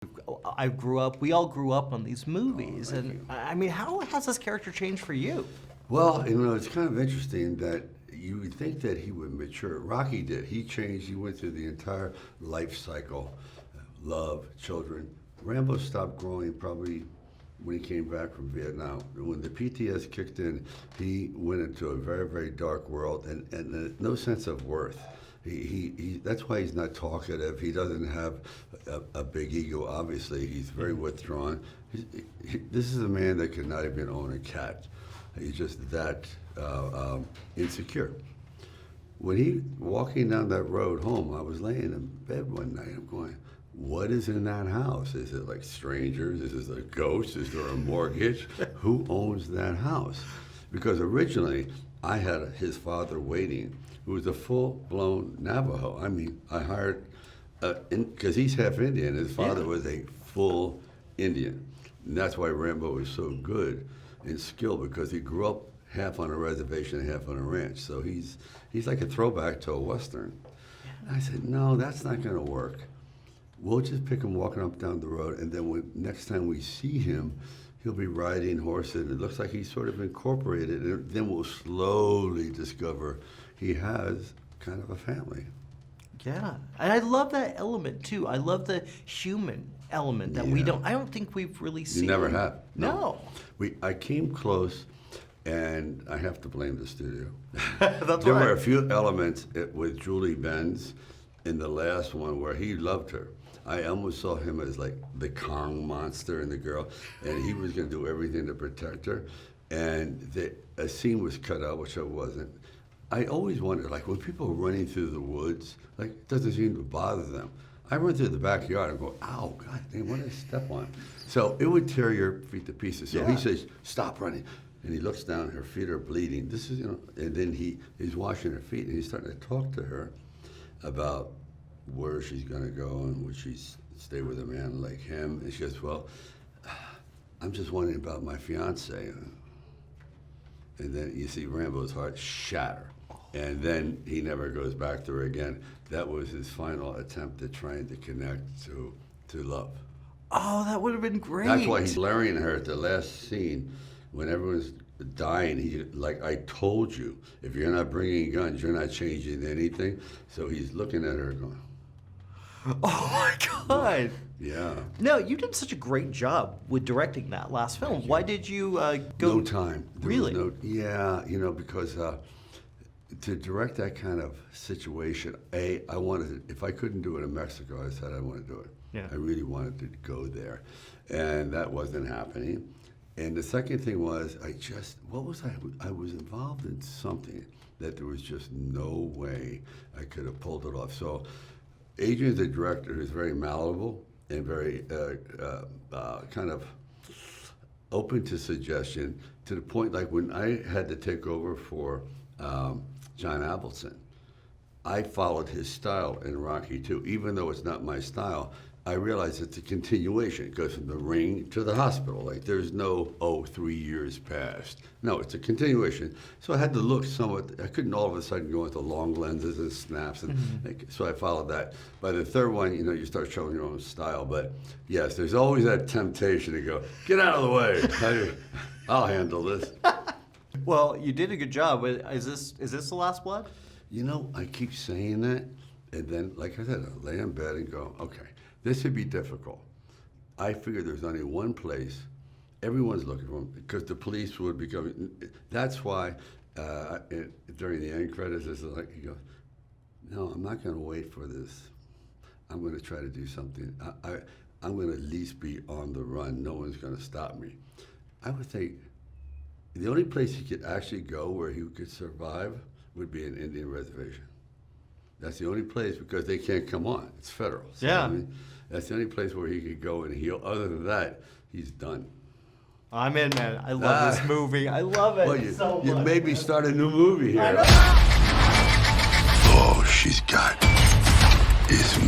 We all grew up on these movies, and I mean, how has this character changed for you? Well, it's kind of interesting that you would think that he would mature. Rocky did. He changed. He went through the entire life cycle, love, children. Rambo stopped growing probably when he came back from Vietnam. When the PTS kicked in, he went into a very, very dark world and no sense of worth. That's why he's not talkative. He doesn't have a big ego, obviously. He's very withdrawn. This is a man that could not even own a cat. He's just that insecure. When he walking down that road home, I was laying in bed one night. I'm going, what is in that house? Is it like strangers? Is it a ghost? Is there a mortgage? Who owns that house? Because originally, I had his father waiting, who was a full-blown Navajo. I mean, I hired, because he's half Indian, his father was a full Indian. And that's why Rambo was so good in skill, because he grew up half on a reservation and half on a ranch. So he's like a throwback to a Western. And I said, no, that's not gonna work. We'll just pick him walking up down the road, and then next time we see him, he'll be riding horses. It looks like he's sort of incorporated, and then we'll slowly discover he has kind of a family. Yeah, and I love that element too. I love the human element that I don't think we've really seen. You never have. No. I came close, and I have to blame the studio. That's there right. were a few elements with Julie Benz in the last one where he loved her. I almost saw him as like the Kong monster and the girl, and he was going to do everything to protect her. And a scene was cut out, which I wasn't. I always wondered, like when people are running through the woods, like it doesn't seem to bother them. I run through the backyard and go, ow, God damn, what did I step on? So it would tear your feet to pieces. So he says, stop running. And he looks down, her feet are bleeding. This is, and then he's washing her feet, and he's starting to talk to her about where she's gonna go and would she stay with a man like him. And she goes, well, I'm just wondering about my fiance. And then you see Rambo's heart shatter. And then he never goes back to her again. That was his final attempt at trying to connect to love. Oh, that would have been great. That's why he's glaring at her at the last scene when everyone's dying. He like, I told you, if you're not bringing guns, you're not changing anything. So he's looking at her going, oh my God. yeah. No, you did such a great job with directing that last film. Why did you go? No time. Really? Because to direct that kind of situation, I wanted to, if I couldn't do it in Mexico, I said I want to do it. Yeah. I really wanted to go there. And that wasn't happening. And the second thing was, I was involved in something that there was just no way I could have pulled it off. So Adrian's a director who's very malleable and very kind of open to suggestion, to the point like when I had to take over for John Avildsen, I followed his style in Rocky too. Even though it's not my style, I realized it's a continuation. It goes from the ring to the hospital. Like there's no, 3 years passed. No, it's a continuation. So I had to look somewhat, I couldn't all of a sudden go into long lenses and snaps. And so I followed that. By the third one, you start showing your own style. But yes, there's always that temptation to go, get out of the way. I'll handle this. Well, you did a good job. Is this The Last Blood? I keep saying that. And then, like I said, I lay in bed and go, okay. This would be difficult. I figured there's only one place. Everyone's looking for him because the police would be coming. That's why during the end credits, it's like he goes, "No, I'm not going to wait for this. I'm going to try to do something. I'm going to at least be on the run. No one's going to stop me." I would think the only place he could actually go where he could survive would be an Indian reservation. That's the only place, because they can't come on. It's federal. So, yeah. I mean, that's the only place where he could go and heal. Other than that, he's done. I'm in, man. I love this movie. I love it so much. You made me start a new movie here. All she's got is